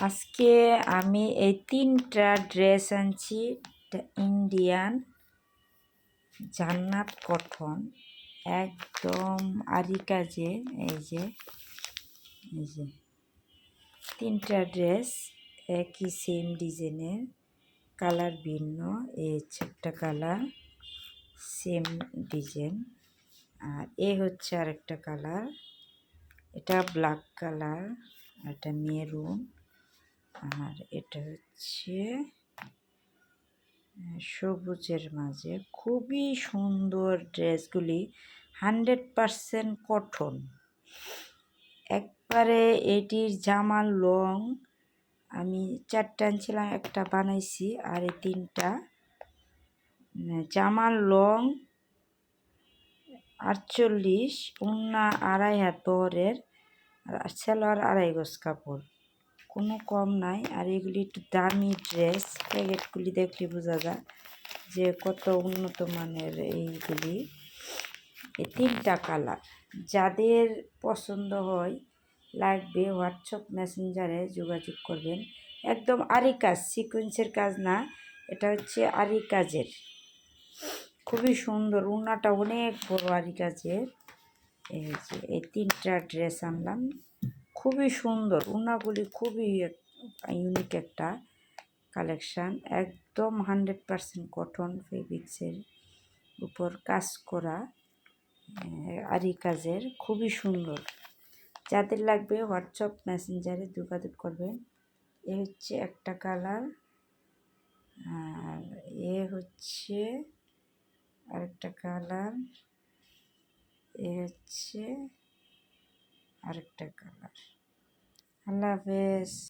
আজকে আমি এই 3টা ড্রেস আনছি ইন্ডিয়ান জান্নাত কটন, একদম আরি কাজে। এই যে 3টা ড্রেস একই সেম ডিজাইনের, কালার ভিন্ন। এই হচ্ছে একটা কালার, সেম ডিজাইন। আর এ হচ্ছে আরেকটা কালার, এটা ব্ল্যাক কালার, এটা মেরুন, আর এটা হচ্ছে সবুজের মাঝে। খুবই সুন্দর ড্রেসগুলি, 100% কটন। একবারে এটির জামার লং আমি 4টা আনছিলাম, একটা বানাইছি। আর এই 3টা জামার লং 48, ওন্না 2.5 হাত বহরের, আর সেলোয়ার 2.5 গজ কাপড়, কোনো কম নাই। আর এগুলি একটু দামি ড্রেস, প্যাকেটগুলি দেখলে বোঝা যায় যে কত উন্নত মানের এইগুলি। এই 3টা কালার যাদের পছন্দ হয় লাগবে হোয়াটসঅ্যাপ মেসেঞ্জারে যোগাযোগ করবেন। একদম আরি কাজ, সিকোয়েন্সের কাজ না, এটা হচ্ছে আরি কাজের, খুবই সুন্দর। উন্নাটা অনেক বড় আরি কাজের। এই যে এই 3টা ড্রেস আনলাম, খুবই সুন্দর। উন্নাগুলি খুবই ইউনিক একটা কালেকশান, একদম 100% কটন ফেব্রিক্সের উপর কাজ করা আরি কাজের, খুবই সুন্দর। যাদের লাগবে হোয়াটসঅ্যাপ মেসেঞ্জারে যোগাযোগ করবেন। এ হচ্ছে একটা কালার, আর এ হচ্ছে আরেকটা কালার, এ হচ্ছে আরেকটা কালার। আল্লাহ হাফেজ।